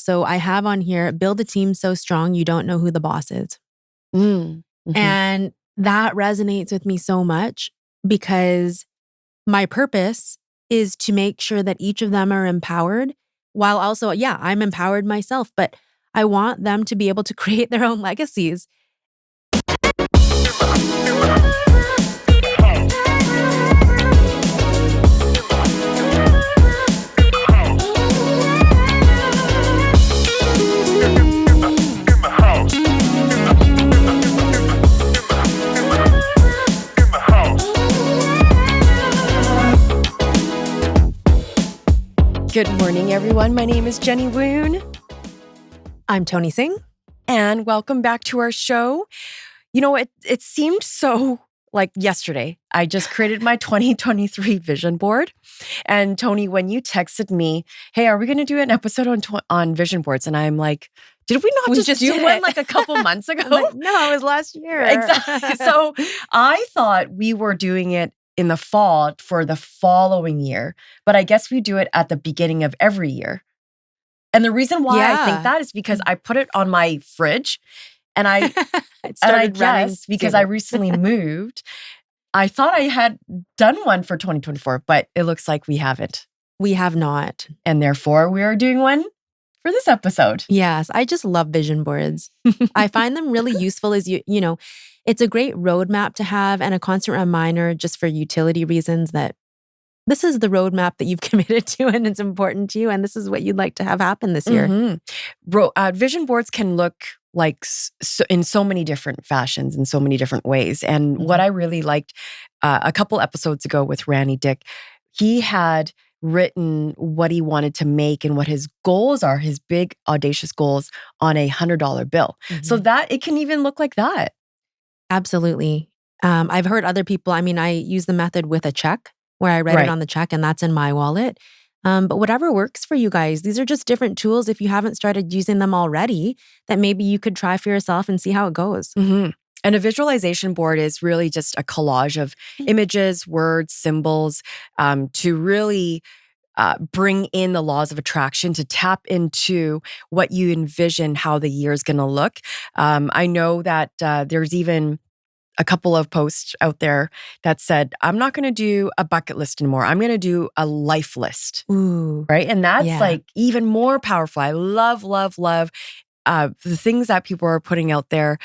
So I have on here, build a team so strong you don't know who the boss is. And that resonates with me so much because my purpose is to make sure that each of them are empowered while also, I'm empowered myself, but I want them to be able to create their own legacies. Good morning, everyone. My name is Jenny Woon. I'm Toni Singh. And welcome back to our show. You know, it seemed so like yesterday. I just created my 2023 vision board. And Toni, when you texted me, hey, are we going to do an episode on vision boards? And I'm like, did we not just do one like a couple months ago? No, it was last year. Exactly. So I thought we were doing it in the fall for the following year, but I guess we do it at the beginning of every year. And the reason why I think that is because I put it on my fridge and I guess because I recently moved, I thought I had done one for 2024, but it looks like we haven't. We have not. And therefore we are doing one for this episode. Yes, I just love vision boards. I find them really useful as you know, it's a great roadmap to have and a constant reminder just for utility reasons that this is the roadmap that you've committed to and it's important to you and this is what you'd like to have happen this year. Vision boards can look like in so many different fashions, in so many different ways. And what I really liked a couple episodes ago with Randy Dick, he had written what he wanted to make and what his goals are, his big audacious goals on a $100 bill. So that it can even look like that. Absolutely. I've heard other people, I use the method with a check where I write it on the check and that's in my wallet. But whatever works for you guys, these are just different tools if you haven't started using them already that maybe you could try for yourself and see how it goes. And a visualization board is really just a collage of images, words, symbols, to really bring in the laws of attraction, to tap into what you envision how the year is going to look. I know that there's even a couple of posts out there that said, I'm not going to do a bucket list anymore. I'm going to do a life list. Ooh, right? And that's like even more powerful. I love the things that people are putting out there.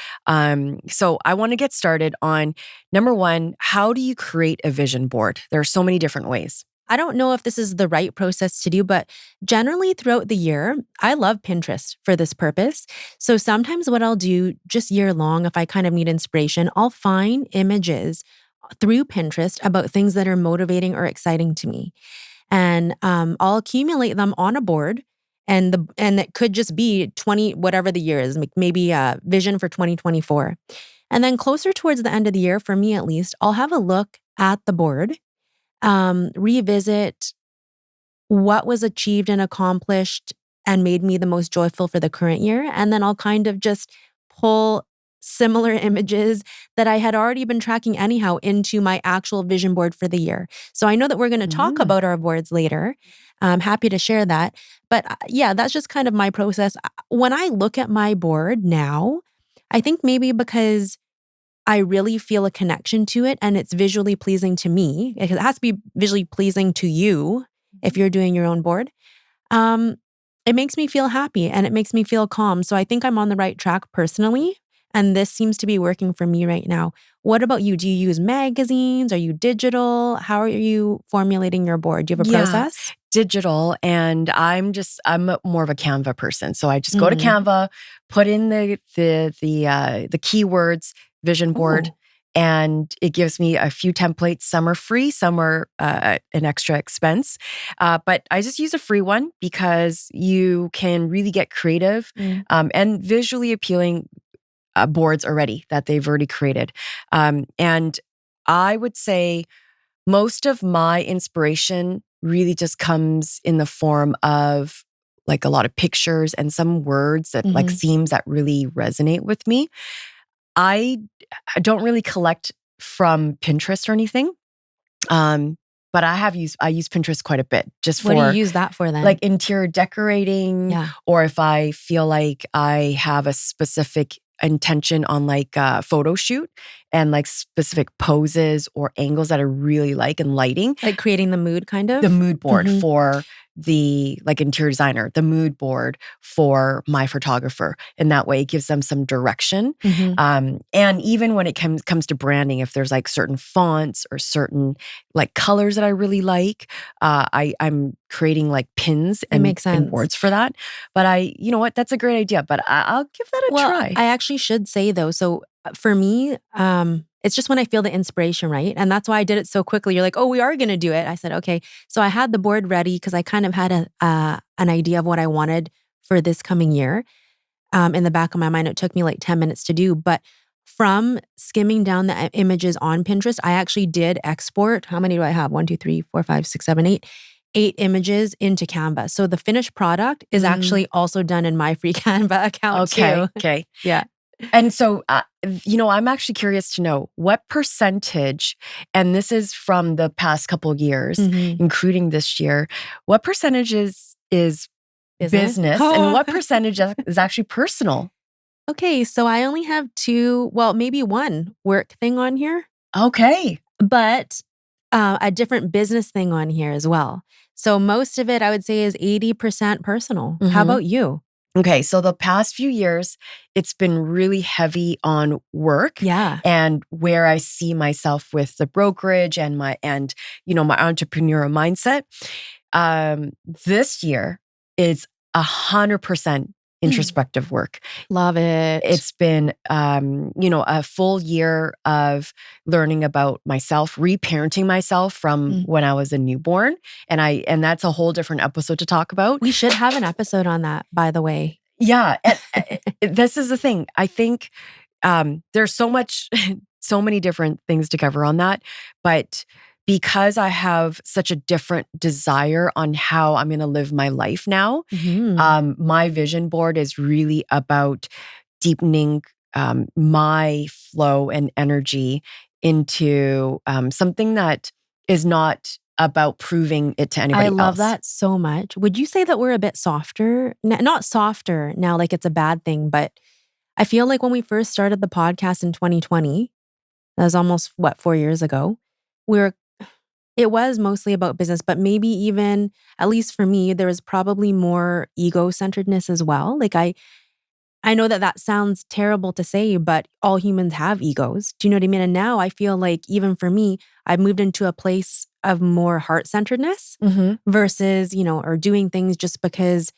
So I want to get started on number one, how do you create a vision board? There are so many different ways. I don't know if this is the right process to do, but generally throughout the year, I love Pinterest for this purpose. So sometimes what I'll do just year long, if I kind of need inspiration, I'll find images through Pinterest about things that are motivating or exciting to me. And I'll accumulate them on a board. And it could just be 20, whatever the year is, maybe a vision for 2024. And then closer towards the end of the year, for me at least, I'll have a look at the board, revisit what was achieved and accomplished and made me the most joyful for the current year. And then I'll kind of just pull similar images that I had already been tracking anyhow into my actual vision board for the year. So I know that we're going to talk about our boards later. I'm happy to share that. But that's just kind of my process. When I look at my board now, I think maybe because I really feel a connection to it and it's visually pleasing to me. It has to be visually pleasing to you if you're doing your own board. It makes me feel happy and it makes me feel calm. So I think I'm on the right track personally. And this seems to be working for me right now. What about you? Do you use magazines? Are you digital? How are you formulating your board? Do you have a process? Digital, and I'm more of a Canva person. So I just go to Canva, put in the keywords, vision board, and it gives me a few templates. Some are free, some are an extra expense. But I just use a free one because you can really get creative and visually appealing boards already that they've already created. And I would say most of my inspiration really just comes in the form of like a lot of pictures and some words that like themes that really resonate with me. I don't really collect from Pinterest or anything. but I use Pinterest quite a bit just What do you for use that for then? like interior decorating, Yeah. or if I feel like I have a specific intention on like a photo shoot and like specific poses or angles that I really like and lighting. Like creating the mood kind of? The mood board Mhm. for the like interior designer, the mood board for my photographer. And that way it gives them some direction. Mhm. And even when it comes to branding, if there's like certain fonts or certain like colors that I really like, I'm creating like pins It makes and sense. boards for that. But you know what? That's a great idea, but I'll give that a Well, try. I actually should say though, so for me, it's just when I feel the inspiration, right? And that's why I did it so quickly. You're like, oh, we are going to do it. I said, okay. So I had the board ready because I kind of had an idea of what I wanted for this coming year. In the back of my mind, it took me like 10 minutes to do. But from skimming down the images on Pinterest, I actually did export. How many do I have? 1, 2, 3, 4, 5, 6, 7, 8. 8 images into Canva. So the finished product is actually also done in my free Canva account too. Okay. Yeah. And so, I'm actually curious to know what percentage, and this is from the past couple of years, Mhm. including this year, what percentage is business and what percentage is actually personal? Okay, so I only have 2, well, maybe 1 work thing on here, Okay. but a different business thing on here as well. So most of it, I would say, is 80% personal. How Mhm. about you? Okay, so the past few years, it's been really heavy on work Yeah. and where I see myself with the brokerage and my entrepreneurial mindset. This year is 100% introspective work. Love it. It's been, a full year of learning about myself, reparenting myself from Mm. when I was a newborn, and that's a whole different episode to talk about. We should have an episode on that, by the way. Yeah, and, this is the thing. I think there's so many different things to cover on that, but because I have such a different desire on how I'm going to live my life now, Mhm. my vision board is really about deepening my flow and energy into something that is not about proving it to I anybody love else. that so much. Would you say that we're a bit softer? Not softer now, like it's a bad thing, but I feel like when we first started the podcast in 2020, that was almost 4 years ago. We were It was mostly about business, but maybe even, at least for me, there was probably more ego-centeredness as well. Like I know that that sounds terrible to say, but all humans have egos. Do you know what I mean? And now I feel like even for me, I've moved into a place of more heart-centeredness Mhm. versus, or doing things just because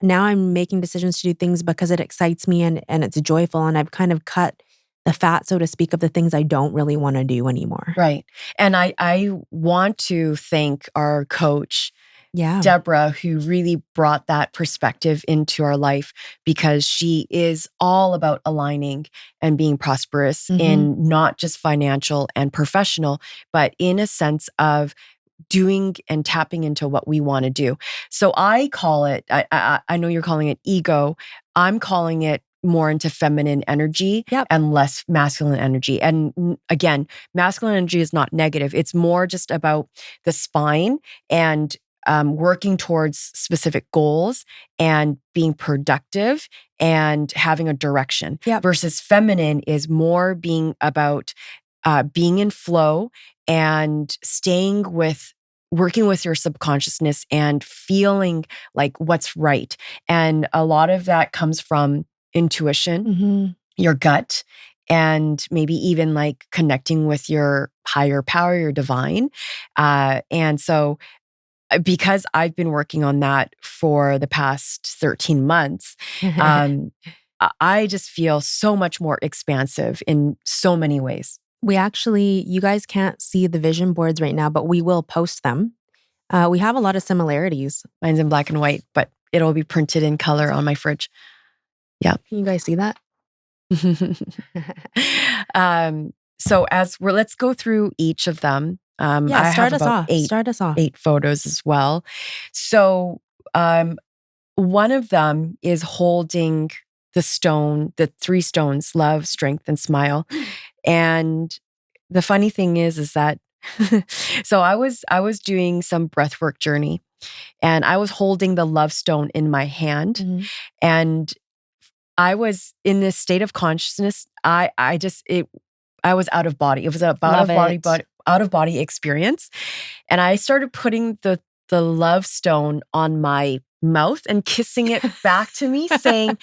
now I'm making decisions to do things because it excites me and it's joyful, and I've kind of cut the fat, so to speak, of the things I don't really want to do anymore. Right. And I want to thank our coach, Yeah. Deborah, who really brought that perspective into our life because she is all about aligning and being prosperous Mhm. in not just financial and professional, but in a sense of doing and tapping into what we want to do. So I call it, I know you're calling it ego. I'm calling it more into feminine energy Yep. and less masculine energy. And again, masculine energy is not negative. It's more just about the spine and working towards specific goals and being productive and having a direction. Yep. Versus feminine is more being about being in flow and working with your subconsciousness and feeling like what's right. And a lot of that comes from intuition, Mhm. your gut, and maybe even like connecting with your higher power, your divine. And so, because I've been working on that for the past 13 months, um, I just feel so much more expansive in so many ways. You guys can't see the vision boards right now, but we will post them. We have a lot of similarities. Mine's in black and white, but it'll be printed in color on my fridge. Yeah. Can you guys see that? So let's go through each of them. Yeah, I have start us about off. Start us off. 8 photos as well. So, one of them is holding the 3 stones, love, strength, and smile. And the funny thing is that So I was doing some breathwork journey, and I was holding the love stone in my hand, Mhm. and I was in this state of consciousness. I was out of body. It was a Love it. out of body experience, and I started putting the love stone on my mouth and kissing it back to me, saying,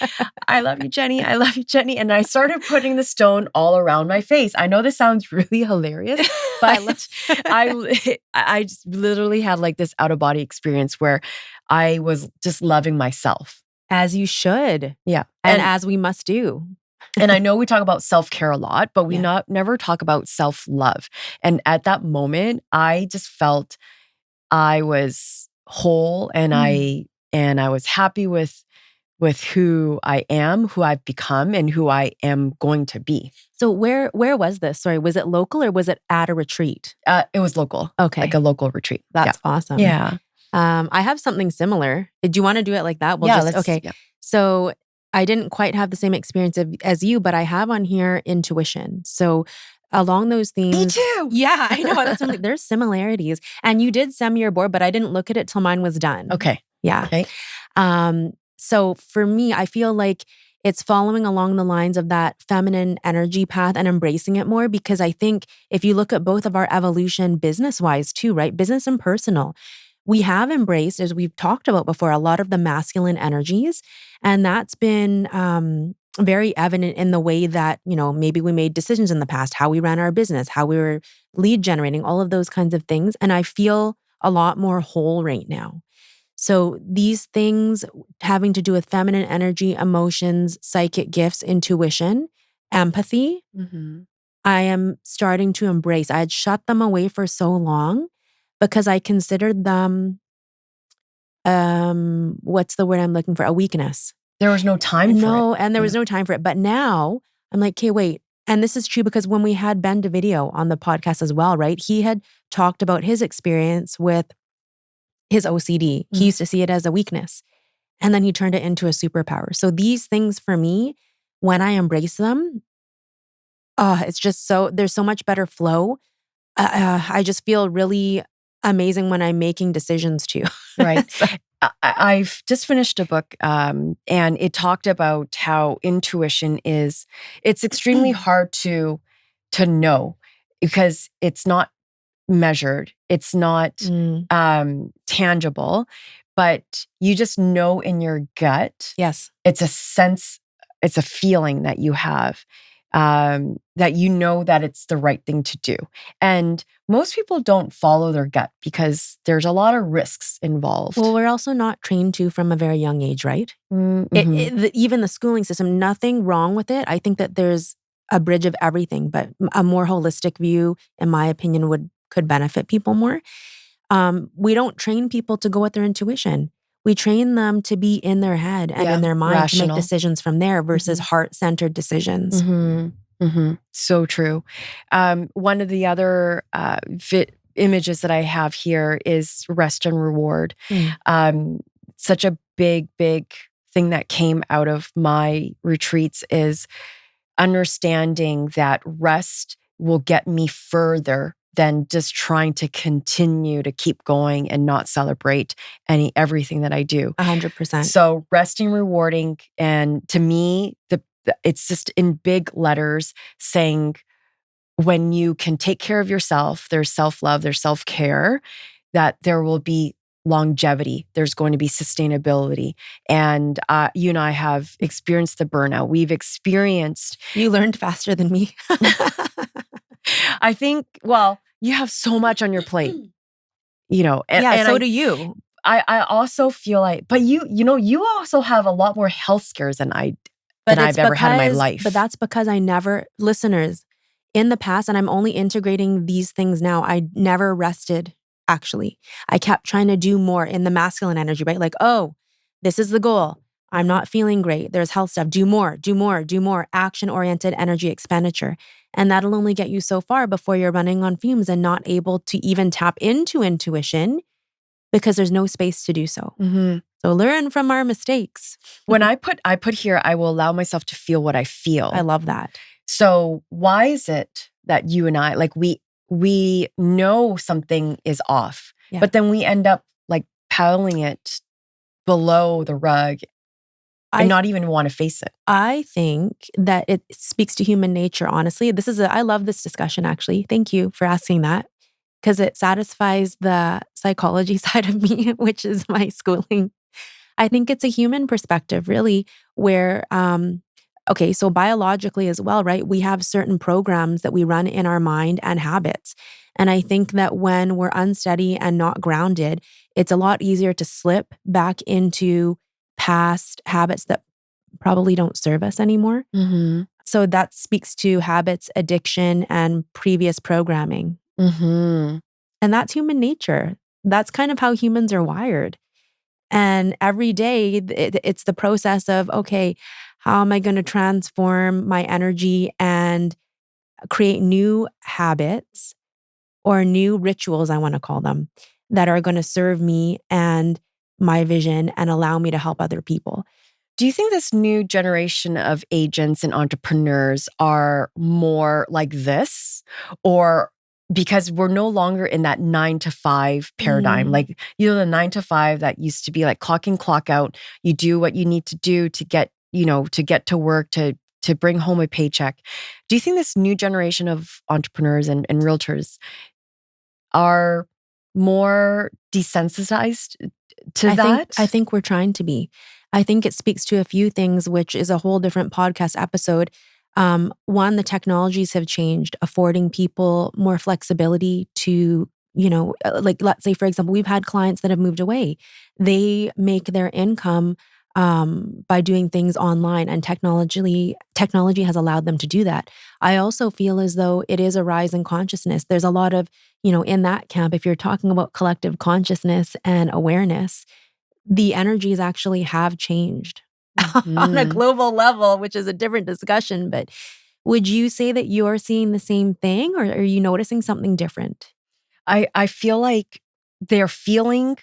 "I love you, Jenny. I love you, Jenny." And I started putting the stone all around my face. I know this sounds really hilarious, I but love I just literally had like this out of body experience where I was just loving myself. as you should, Yeah. and as we must do. And I know we talk about self-care a lot, but we Yeah. never talk about self-love. And at that moment, I just felt I was whole, and Mm. I was happy with who I am, who I've become, and who I am going to be. So where was this? Sorry, was it local or was it at a retreat? It was local, Okay. like a local retreat. That's awesome. Yeah. I have something similar. Do you want to do it like that? Yeah, Okay. yeah. So I didn't quite have the same experience as you, but I have on here intuition. So along those themes. Me too. Yeah, I know. There's similarities. And you did send me your board, but I didn't look at it till mine was done. Okay. Yeah. Okay. So for me, I feel like it's following along the lines of that feminine energy path and embracing it more, because I think if you look at both of our evolution business-wise too, right? Business and personal, we have embraced, as we've talked about before, a lot of the masculine energies. And that's been very evident in the way that, maybe we made decisions in the past, how we ran our business, how we were lead generating, all of those kinds of things. And I feel a lot more whole right now. So these things having to do with feminine energy, emotions, psychic gifts, intuition, empathy, I am starting to embrace. I had shut them away for so long because I considered them, what's the word I'm looking for? A weakness. There was no time for it. No, and there was no time for it. But now I'm like, okay, wait. And this is true because when we had Ben DeVideo on the podcast as well, right? He had talked about his experience with his OCD. He used to see it as a weakness, and then he turned it into a superpower. So these things for me, when I embrace them, it's just there's so much better flow. I just feel really amazing when I'm making decisions too. Right. I've just finished a book, and it talked about how intuition it's extremely hard to know, because it's not measured. It's not tangible, but you just know in your gut. Yes. It's a sense, it's a feeling that you have, that you know that it's the right thing to do. And most people don't follow their gut because there's a lot of risks involved. Well, we're also not trained to from a very young age, right? Even the schooling system, nothing wrong with it. I think that there's a bridge of everything, but a more holistic view, in my opinion, could benefit people more. We don't train people to go with their intuition. We train them to be in their head and in their mind to make decisions from there versus heart-centered decisions. So true. One of the other images that I have here is rest and reward. Such a big thing that came out of my retreats is understanding that rest will get me further than just trying to continue to keep going and not celebrate everything that I do. 100%. So resting, rewarding, and to me, it's just in big letters saying, when you can take care of yourself, there's self-love, there's self-care, that there will be longevity. There's going to be sustainability. And you and I have experienced the burnout. We've experienced. You learned faster than me. I think, well, you have so much on your plate, and so do you. I also feel like, but you also have a lot more health scares than I've ever had in my life. But that's because listeners, in the past, and I'm only integrating these things now, I never rested, actually. I kept trying to do more in the masculine energy, right? Like, oh, this is the goal. I'm not feeling great. There's health stuff. Do more, action-oriented energy expenditure. And that'll only get you so far before you're running on fumes and not able to even tap into intuition because there's no space to do so. So learn from our mistakes. When I put here, I will allow myself to feel what I feel. I love that. So why is it that you and I, like we we know something is off, Yeah. but then we end up like piling it below the rug and not even want to face it. I think that it speaks to human nature, honestly. I love this discussion, actually. Thank you for asking that, because it satisfies the psychology side of me, which is my schooling. I think it's a human perspective, really, where, okay, so biologically as well, right? We have certain programs that we run in our mind and habits. And I think that when we're unsteady and not grounded, it's a lot easier to slip back into past habits that probably don't serve us anymore. Mm-hmm. So that speaks to habits, addiction, and previous programming. Mm-hmm. And that's human nature. That's kind of how humans are wired. And every day, it's the process of, okay, how am I going to transform my energy and create new habits or new rituals, I want to call them, that are going to serve me and my vision and allow me to help other people. Do you think this new generation of agents and entrepreneurs are more like this? Or because we're no longer in that 9 to 5 paradigm, like, the 9 to 5 that used to be like clock in, clock out, you do what you need to do to get, to get to work, to bring home a paycheck. Do you think this new generation of entrepreneurs and realtors are more desensitized to that? I think we're trying to be. I think it speaks to a few things, which is a whole different podcast episode. One, the technologies have changed, affording people more flexibility to, like, let's say, for example, we've had clients that have moved away. They make their income by doing things online, and technology has allowed them to do that. I also feel as though it is a rise in consciousness. There's a lot of, in that camp, if you're talking about collective consciousness and awareness, the energies actually have changed on a global level, which is a different discussion. But would you say that you're seeing the same thing, or are you noticing something different? I feel like they're feeling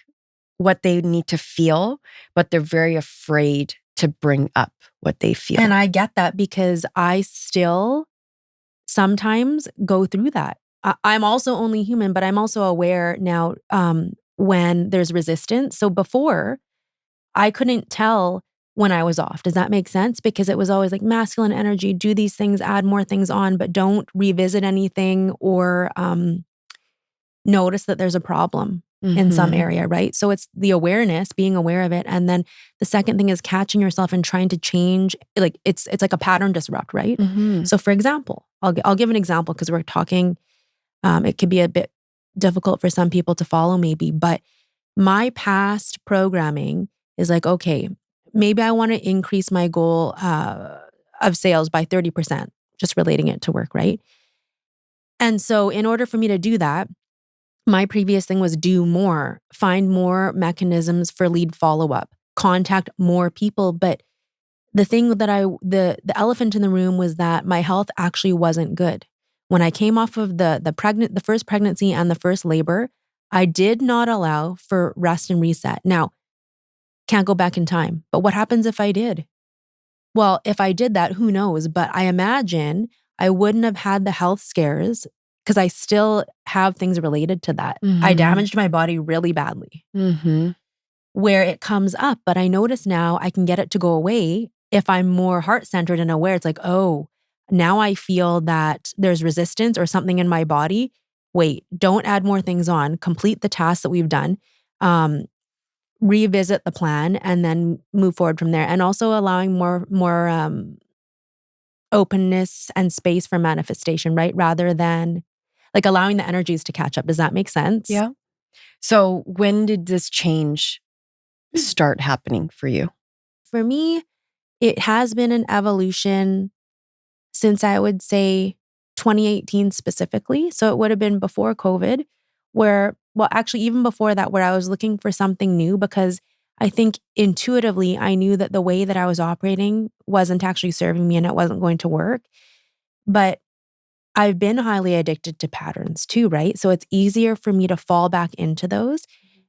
what they need to feel, but they're very afraid to bring up what they feel. And I get that, because I still sometimes go through that. I'm also only human, but I'm also aware now when there's resistance. So before, I couldn't tell when I was off. Does that make sense? Because it was always like masculine energy, do these things, add more things on, but don't revisit anything or notice that there's a problem in some area, right? So it's the awareness, being aware of it. And then the second thing is catching yourself and trying to change. Like it's like a pattern disrupt, right? So for example, I'll give an example, because we're talking, it could be a bit difficult for some people to follow maybe, but my past programming is like, okay, maybe I want to increase my goal of sales by 30%, just relating it to work, right? And so in order for me to do that, my previous thing was do more, find more mechanisms for lead follow-up, contact more people. But the thing that the elephant in the room was that my health actually wasn't good. When I came off of the first pregnancy and the first labor, I did not allow for rest and reset. Now, can't go back in time, but what happens if I did? Well, if I did that, who knows? But I imagine I wouldn't have had the health scares, because I still have things related to that. I damaged my body really badly where it comes up, but I notice now I can get it to go away if I'm more heart-centered and aware. It's like, oh, now I feel that there's resistance or something in my body. Wait, don't add more things on. Complete the tasks that we've done. Revisit the plan and then move forward from there. And also allowing more openness and space for manifestation, right? Rather than like allowing the energies to catch up. Does that make sense? Yeah. So when did this change start happening for you? For me, it has been an evolution since, I would say, 2018 specifically. So it would have been before COVID, actually even before that, where I was looking for something new, because I think intuitively I knew that the way that I was operating wasn't actually serving me and it wasn't going to work. But I've been highly addicted to patterns too, right? So it's easier for me to fall back into those.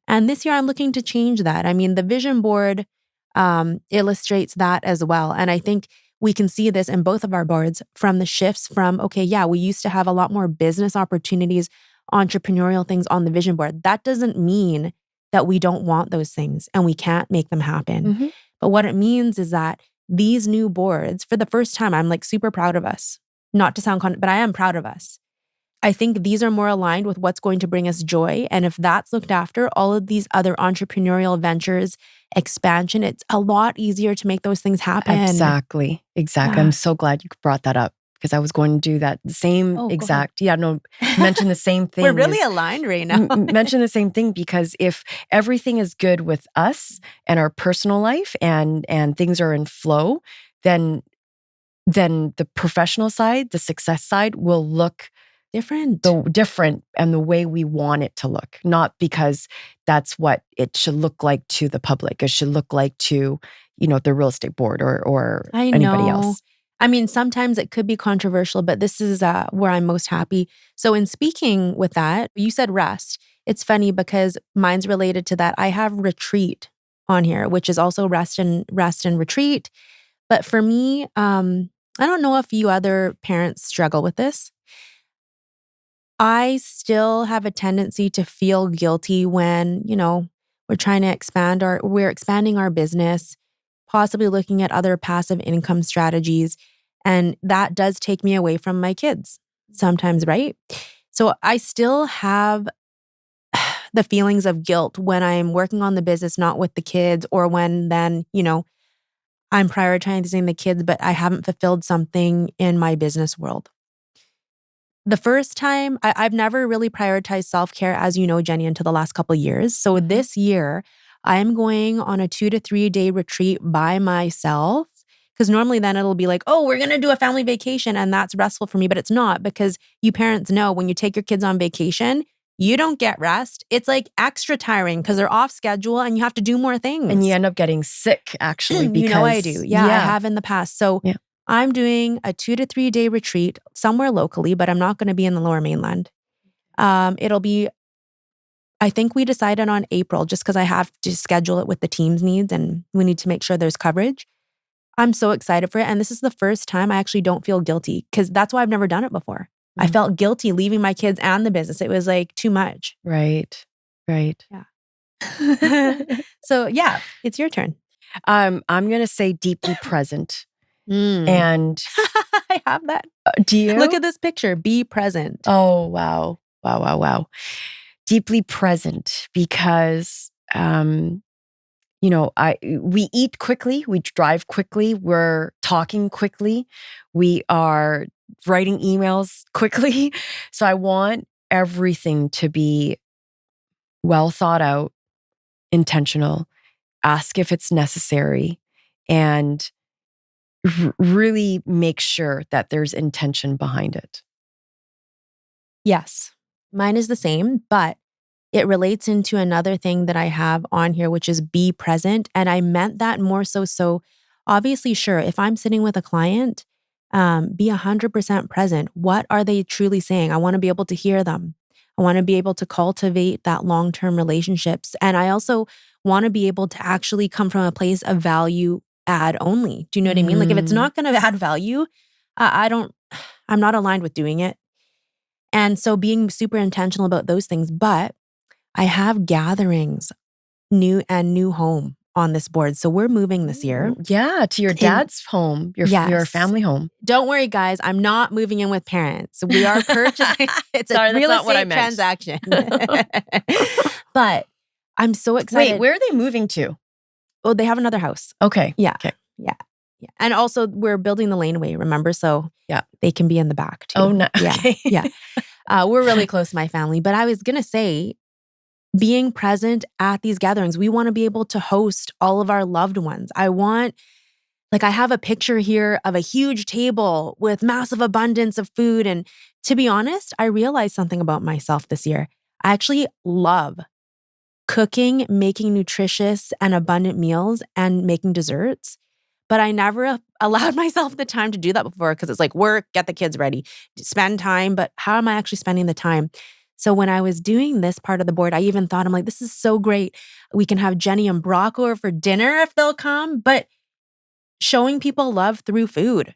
And this year I'm looking to change that. I mean, the vision board illustrates that as well. And I think we can see this in both of our boards from the shifts from, okay, yeah, we used to have a lot more business opportunities, entrepreneurial things on the vision board. That doesn't mean that we don't want those things and we can't make them happen. Mm-hmm. But what it means is that these new boards, for the first time, I'm like super proud of us. Not to sound but I am proud of us. I think these are more aligned with what's going to bring us joy. And if that's looked after, all of these other entrepreneurial ventures, expansion, it's a lot easier to make those things happen. Exactly. Yeah. I'm so glad you brought that up because I was going to do that. The same exact. Yeah, no, mention the same thing. We're really aligned right now. Mention the same thing because if everything is good with us and our personal life and things are in flow, then the professional side, the success side will look different and the way we want it to look, not because that's what it should look like to the public. It should look like to, the real estate board or anybody else. I mean, sometimes it could be controversial, but this is where I'm most happy. So in speaking with that, you said rest. It's funny because mine's related to that. I have retreat on here, which is also rest and retreat. But for me, I don't know if you other parents struggle with this. I still have a tendency to feel guilty when, we're trying to we're expanding our business, possibly looking at other passive income strategies. And that does take me away from my kids sometimes, right? So I still have the feelings of guilt when I'm working on the business, not with the kids, or when then, I'm prioritizing the kids, but I haven't fulfilled something in my business world. The first time, I've never really prioritized self-care, as you know, Jenny, until the last couple of years. So this year, I'm going on a 2 to 3 day retreat by myself. Because normally then it'll be like, oh, we're going to do a family vacation. And that's restful for me. But it's not, because you parents know when you take your kids on vacation, you don't get rest. It's like extra tiring because they're off schedule and you have to do more things. And you end up getting sick, actually. Because, I do. Yeah, I have in the past. So I'm doing a 2 to 3 day retreat somewhere locally, but I'm not going to be in the Lower Mainland. It'll be, I think we decided on April just because I have to schedule it with the team's needs and we need to make sure there's coverage. I'm so excited for it. And this is the first time I actually don't feel guilty because that's why I've never done it before. I felt guilty leaving my kids and the business. It was like too much. Right. Yeah. So yeah, it's your turn. I'm going to say deeply present. And I have that. Do you? Look at this picture. Be present. Oh, wow. Deeply present because, we eat quickly, we drive quickly, we're talking quickly, we are writing emails quickly. So I want everything to be well thought out, intentional, ask if it's necessary, and really make sure that there's intention behind it. Yes, mine is the same, but it relates into another thing that I have on here, which is be present. And I meant that more so obviously, sure, if I'm sitting with a client, be 100% present. What are they truly saying? I want to be able to hear them. I want to be able to cultivate that long-term relationships. And I also want to be able to actually come from a place of value add only. Do you know what I mean? Like if it's not going to add value, I'm not aligned with doing it. And so being super intentional about those things, but I have gatherings, new home on this board. So we're moving this year. Yeah, to your dad's home, your family home. Don't worry, guys. I'm not moving in with parents. We are purchasing. It's a real estate transaction. But I'm so excited. Wait, where are they moving to? Oh, they have another house. Okay. Yeah. Okay. Yeah. And also we're building the laneway, remember? So yeah, they can be in the back too. Oh, no. Okay. Yeah. We're really close to my family. But I was going to say, being present at these gatherings, we want to be able to host all of our loved ones. I have a picture here of a huge table with massive abundance of food. And to be honest, I realized something about myself this year. I actually love cooking, making nutritious and abundant meals and making desserts. But I never allowed myself the time to do that before because it's like work, get the kids ready, spend time. But how am I actually spending the time? So when I was doing this part of the board, I even thought, I'm like, this is so great. We can have Jenny and Brock over for dinner if they'll come. But showing people love through food.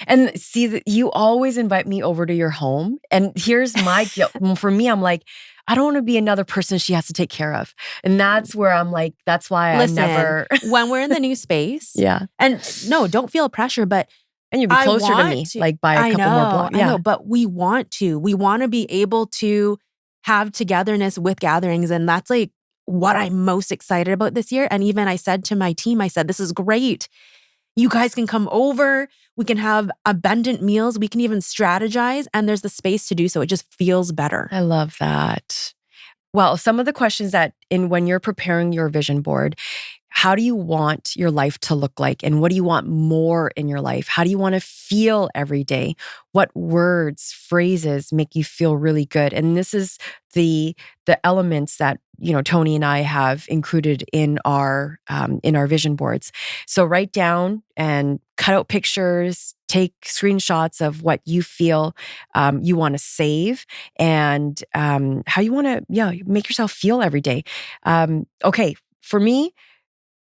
And see that you always invite me over to your home. And here's my guilt. For me, I'm like, I don't want to be another person she has to take care of. And that's where I'm like, that's why I Listen, never. when we're in the new space, Yeah. and no, don't feel pressure, but And you'd be I closer to want me, to. like by a couple more blocks. I Yeah. know, but we want to. We want to be able to have togetherness with gatherings. And that's like what I'm most excited about this year. And even I said to my team, I said, this is great. You guys can come over. We can have abundant meals. We can even strategize. And there's the space to do so. It just feels better. I love that. Well, some of the questions that when you're preparing your vision board, how do you want your life to look like? And what do you want more in your life? How do you want to feel every day? What words, phrases make you feel really good? And this is the elements that, Toni and I have included in our vision boards. So write down and cut out pictures, take screenshots of what you feel you want to save, and how you want to make yourself feel every day. Okay, for me,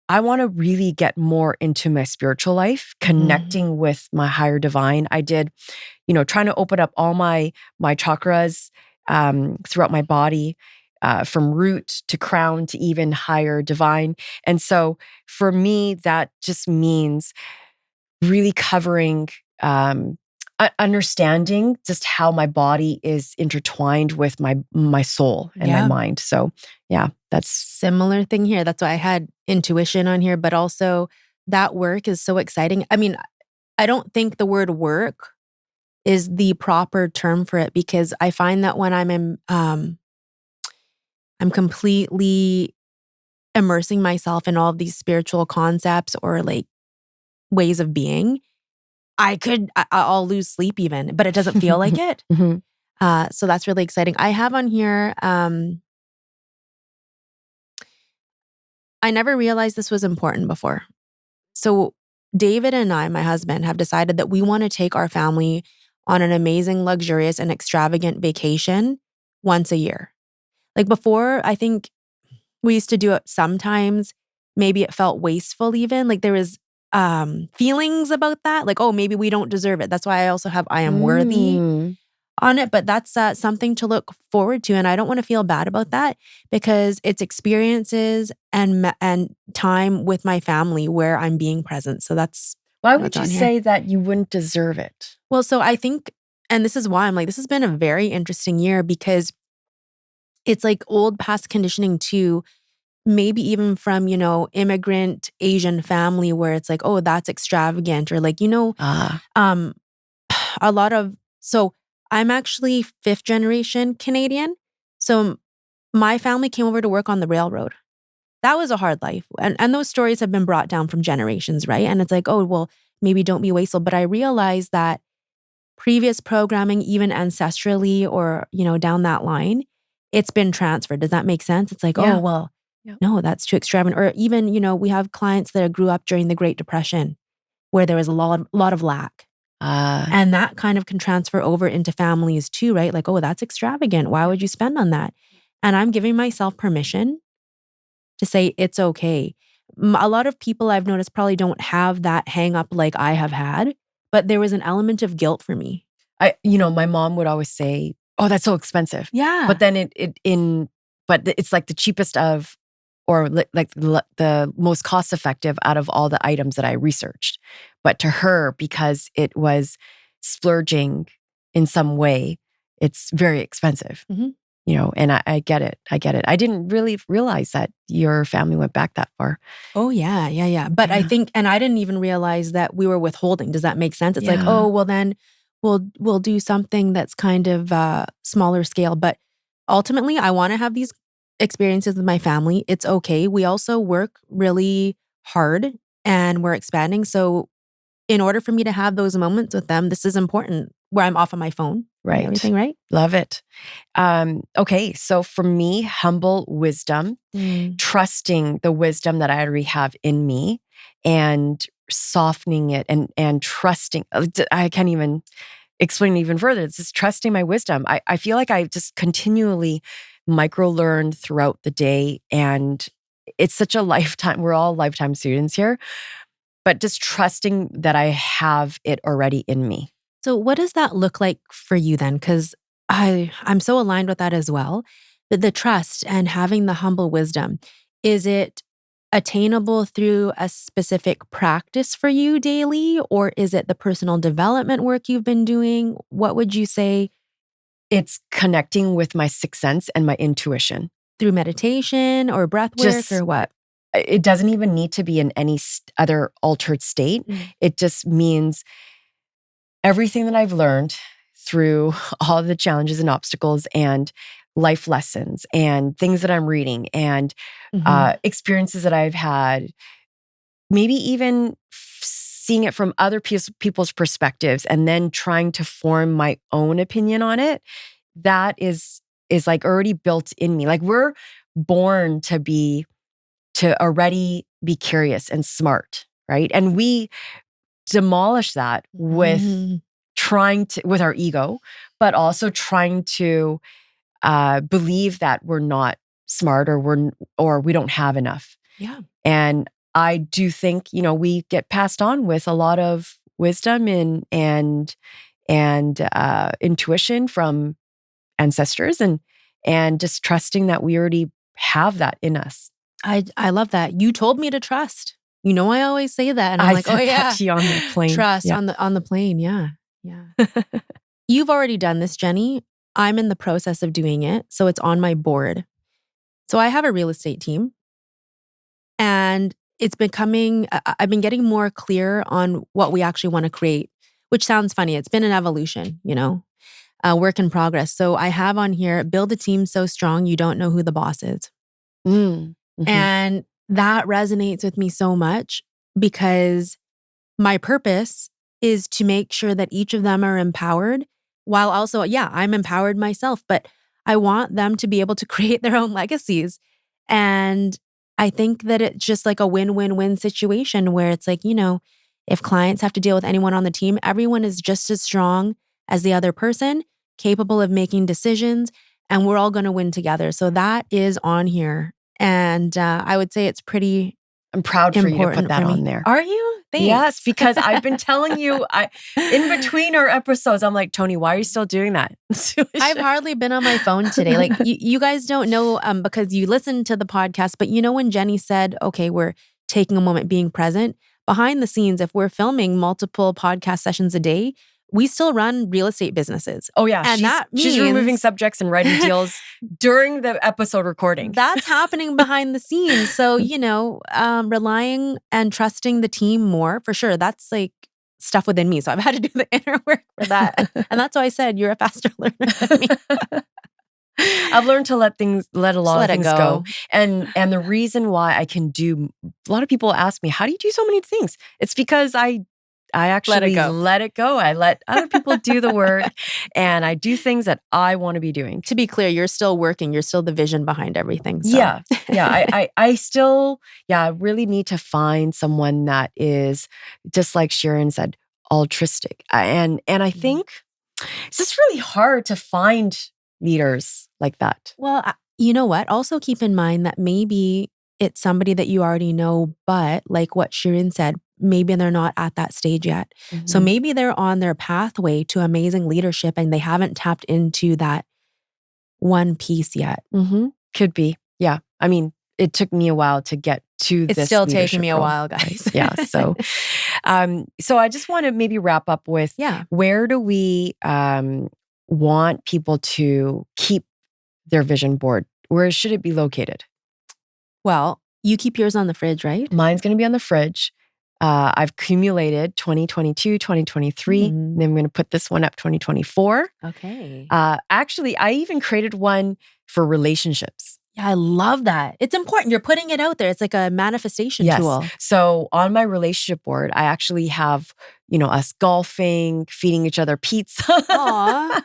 I want to really get more into my spiritual life, connecting with my higher divine. I did, trying to open up all my chakras throughout my body, from root to crown to even higher divine. And so for me, that just means really covering, understanding just how my body is intertwined with my soul and my mind. So yeah, that's similar thing here. That's why I had intuition on here, but also that work is so exciting. I mean, I don't think the word work is the proper term for it, because I find that when I'm completely immersing myself in all of these spiritual concepts or like ways of being, I'll lose sleep even, but it doesn't feel like it. So that's really exciting. I have on here, I never realized this was important before. So David and I, my husband, have decided that we want to take our family on an amazing, luxurious, and extravagant vacation once a year. Like before, I think we used to do it sometimes. Maybe it felt wasteful even. Like there was feelings about that. Like, oh, maybe we don't deserve it. That's why I also have I am worthy on it. But that's something to look forward to. And I don't want to feel bad about that, because it's experiences and time with my family where I'm being present. So that's why would you say that you wouldn't deserve it? Well, so I think, and this is why I'm like, this has been a very interesting year, because it's like old past conditioning too, maybe even from, immigrant Asian family where it's like, oh, that's extravagant, or like, a lot of, so I'm actually 5th generation Canadian. So my family came over to work on the railroad. That was a hard life. And those stories have been brought down from generations, right? And it's like, oh, well, maybe don't be wasteful. But I realized that previous programming, even ancestrally or, down that line, it's been transferred. Does that make sense? It's like, oh, well, no, that's too extravagant. Or even, we have clients that grew up during the Great Depression where there was a lot of lack. And that kind of can transfer over into families too, right? Like, oh, that's extravagant. Why would you spend on that? And I'm giving myself permission to say it's okay. A lot of people I've noticed probably don't have that hang up like I have had, but there was an element of guilt for me. My mom would always say, "Oh, that's so expensive." Yeah. But then it's like the cheapest of, or like the most cost effective out of all the items that I researched. But to her, because it was splurging in some way, it's very expensive. And I get it. I didn't really realize that your family went back that far. Oh, yeah. But I think, and I didn't even realize that we were withholding. Does that make sense? It's like, oh, well then we'll do something that's kind of smaller scale. But ultimately, I want to have these experiences with my family. It's okay. We also work really hard and we're expanding. So in order for me to have those moments with them, this is important, where I'm off on my phone. Right. Everything, right? Love it. Okay. So for me, humble wisdom, trusting the wisdom that I already have in me and softening it and trusting. I can't even explain it even further. It's just trusting my wisdom. I feel like I just continually micro learn throughout the day, and it's such a lifetime. We're all lifetime students here. but just trusting that I have it already in me. So what does that look like for you then? Because I'm so aligned with that as well. The trust and having the humble wisdom. Is it attainable through a specific practice for you daily, or is it the personal development work you've been doing? What would you say? It's connecting with my sixth sense and my intuition. Through meditation or breath work or what? It doesn't even need to be in any other altered state. It just means everything that I've learned through all the challenges and obstacles and life lessons and things that I'm reading and experiences that I've had, maybe even seeing it from other people's perspectives and then trying to form my own opinion on it, that is like already built in me. Like we're born to already be curious and smart, right? And we demolish that with with our ego, but also trying to believe that we're not smart or we don't have enough. Yeah. And I do think, we get passed on with a lot of wisdom and intuition from ancestors and just trusting that we already have that in us. I love that. You told me to trust. I always say that. And I'm like, oh yeah. To you on the plane. Trust on the plane. Yeah. Yeah. You've already done this, Jenny. I'm in the process of doing it. So it's on my board. So I have a real estate team. And I've been getting more clear on what we actually want to create, which sounds funny. It's been an evolution, work in progress. So I have on here, build a team so strong you don't know who the boss is. And that resonates with me so much because my purpose is to make sure that each of them are empowered while also, I'm empowered myself, but I want them to be able to create their own legacies. And I think that it's just like a win-win-win situation where it's like, if clients have to deal with anyone on the team, everyone is just as strong as the other person, capable of making decisions, and we're all going to win together. So that is on here. And I would say it's pretty I'm proud for you to put that on there. Are you? Thanks. Yes, because I've been telling you, in between our episodes, I'm like, Toni, why are you still doing that? I've hardly been on my phone today. Like you guys don't know because you listen to the podcast, but when Jenny said, okay, we're taking a moment being present, behind the scenes, if we're filming multiple podcast sessions a day, we still run real estate businesses. Oh yeah. And that means she's removing subjects and writing deals during the episode recording. That's happening behind the scenes. So, relying and trusting the team more, for sure. That's like stuff within me. So I've had to do the inner work for that. And that's why I said you're a faster learner than me. I've learned to let a lot of things go. And the reason why I can do, a lot of people ask me, how do you do so many things? It's because I actually let it go. I let other people do the work and I do things that I want to be doing. To be clear, you're still working. You're still the vision behind everything. So. Yeah. I still, really need to find someone that is, just like Sharon said, altruistic. And I think it's just really hard to find leaders like that. Well, you know what? Also keep in mind that maybe it's somebody that you already know, but like what Sharon said, maybe they're not at that stage yet. So maybe they're on their pathway to amazing leadership and they haven't tapped into that one piece yet. Could be. Yeah. I mean, it took me a while to get to this. It's still taking me a while, guys. Yeah. So, so I just want to maybe wrap up with where do we want people to keep their vision board? Where should it be located? Well, you keep yours on the fridge, right? Mine's going to be on the fridge. I've accumulated 2022, 2023. Then I'm going to put this one up 2024. Okay. Actually, I even created one for relationships. Yeah, I love that. It's important. You're putting it out there. It's like a manifestation tool. So on my relationship board, I actually have us golfing, feeding each other pizza, Aw.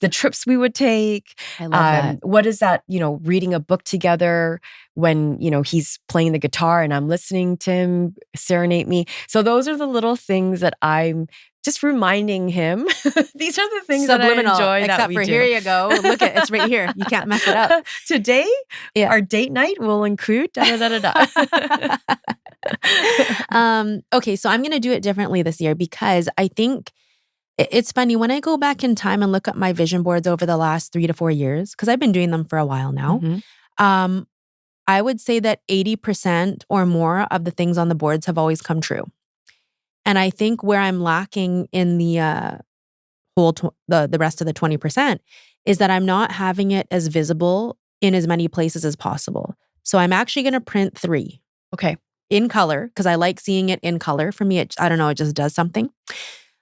the trips we would take. I love that. What is that, reading a book together when, he's playing the guitar and I'm listening to him serenade me. So those are the little things that I'm just reminding him. These are the things Subliminal, that I enjoy except that we for do. here you go. Look at it's right here. You can't mess it up. Today, Yeah. our date night will include Okay, so I'm going to do it differently this year because I think it's funny when I go back in time and look at my vision boards over the last 3 to 4 years, because I've been doing them for a while now. Mhm. I would say that 80% or more of the things on the boards have always come true. And I think where I'm lacking in the the rest of the 20% is that I'm not having it as visible in as many places as possible. So I'm actually going to print 3 Okay. in color because I like seeing it in color. For me, I don't know, it just does something.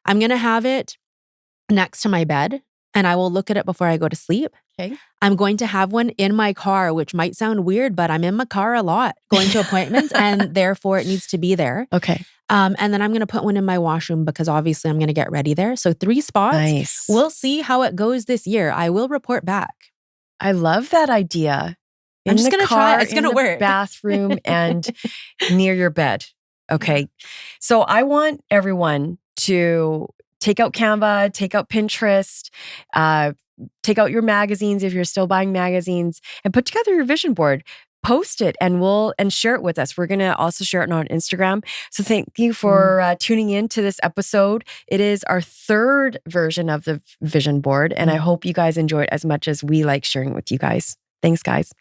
I'm going to have it next to my bed and I will look at it before I go to sleep. Okay. I'm going to have one in my car, which might sound weird, but I'm in my car a lot going to appointments and therefore it needs to be there. Okay. And then I'm going to put one in my washroom because obviously I'm going to get ready there. So 3 spots. Nice. We'll see how it goes this year. I will report back. I love that idea. I'm just going to try it. It's going to in the work. bathroom and near your bed. Okay. So I want everyone to take out Canva, take out Pinterest, take out your magazines if you're still buying magazines, and put together your vision board. Post it and share it with us. We're going to also share it on Instagram. So thank you for tuning in to this episode. It is our 3rd version of the vision board. And I hope you guys enjoy it as much as we like sharing with you guys. Thanks, guys.